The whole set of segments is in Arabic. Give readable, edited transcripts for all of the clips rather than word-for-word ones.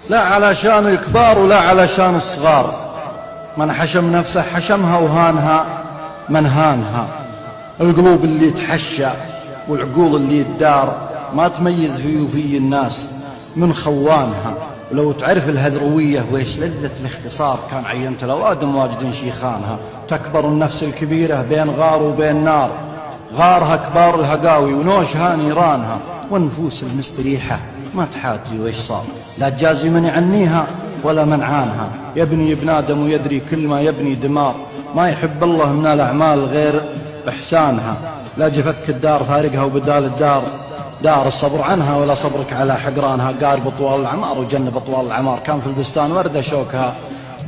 لا علشان الكبار ولا علشان الصغار. من حشم نفسه حشمها وهانها من هانها. القلوب اللي تحشى والعقول اللي تدار ما تميز في وفي الناس من خوانها. ولو تعرف الهذروية ويش لذة الاختصار كان عينت لو آدم واجد شيخانها. تكبر النفس الكبيرة بين غار وبين نار، غارها كبار الهقاوي ونوشها نيرانها. والنفوس المستريحة ما تحاتي ويش صار، لا تجازي من يعنيها ولا من عانها. يبني ابن آدم ويدري كل ما يبني دمار، ما يحب الله من الأعمال غير إحسانها. لا جفتك الدار فارقها وبدال الدار دار الصبر عنها، ولا صبرك على حقرانها. قارب طوال العمار وجنب طوال العمار، كان في البستان وردة شوكها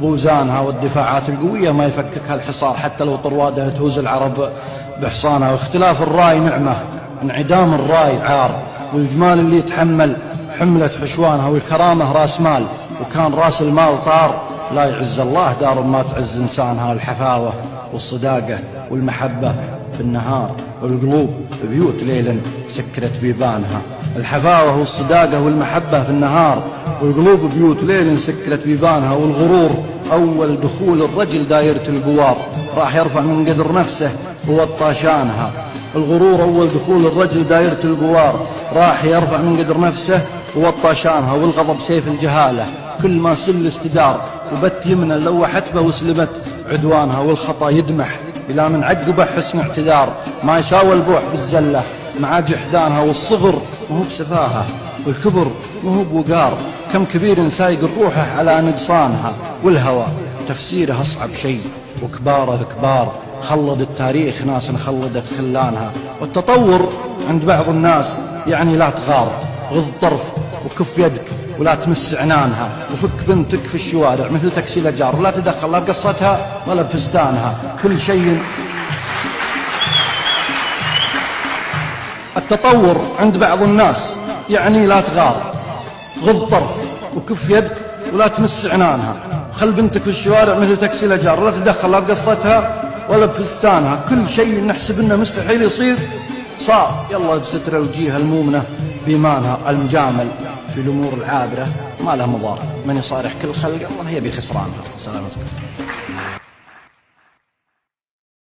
بوزانها. والدفاعات القوية ما يفككها الحصار، حتى لو طروادها تهوز العرب بحصانها. واختلاف الراي نعمة، انعدام الراي عار، والجمال اللي يتحمل حملة حشوانها. والكرامة راس مال، وكان راس المال طار لا يعز الله دار ما تعز إنسانها. الحفاوة والصداقة والمحبة في النهار، والقلوب بيوت ليل سكرت بيبانها. الحفاوة والصداقة والمحبة في النهار، والقلوب بيوت ليل سكرت بيبانها. والغرور أول دخول الرجل دايرة القوار، راح يرفع من قدر نفسه وطاشانها. الغرور أول دخول الرجل دايرة القوار، راح يرفع من قدر نفسه وطاشانها. والغضب سيف الجهالة، كل ما سل استدار، وبت يمنى لوحت به وسلمت عدوانها. والخطأ يدمح إلى من عقبه حسن اعتذار، ما يساوى البوح بالزلة مع جحدانها. والصغر مهو بسفاهة، والكبر مهو بوقار، كم كبير سايق روحه على نقصانها. والهوى تفسيره أصعب شيء، وكباره كبار خلد التاريخ ناس خلدت خلانها. والتطور عند بعض الناس يعني لا تغار، غض طرف وكف يدك ولا تمس عنانها. وفك بنتك في الشوارع مثل تكسي الأجار، ولا تدخل لا بقصتها ولا بفستانها. كل شيء التطور عند بعض الناس يعني لا تغار، غض طرف وكف يدك ولا تمس عنانها. خل بنتك في الشوارع مثل تكسي الأجار، لا تدخل لا بقصتها ولا بفستانها. كل شيء نحسب انه مستحيل يصير صار، يلا بستر الوجيه المؤمنة بإيمانها. المجامل في الأمور العابرة ما له مضار، من يصارح كل خلق الله يبي خسرانها. سلامتكم.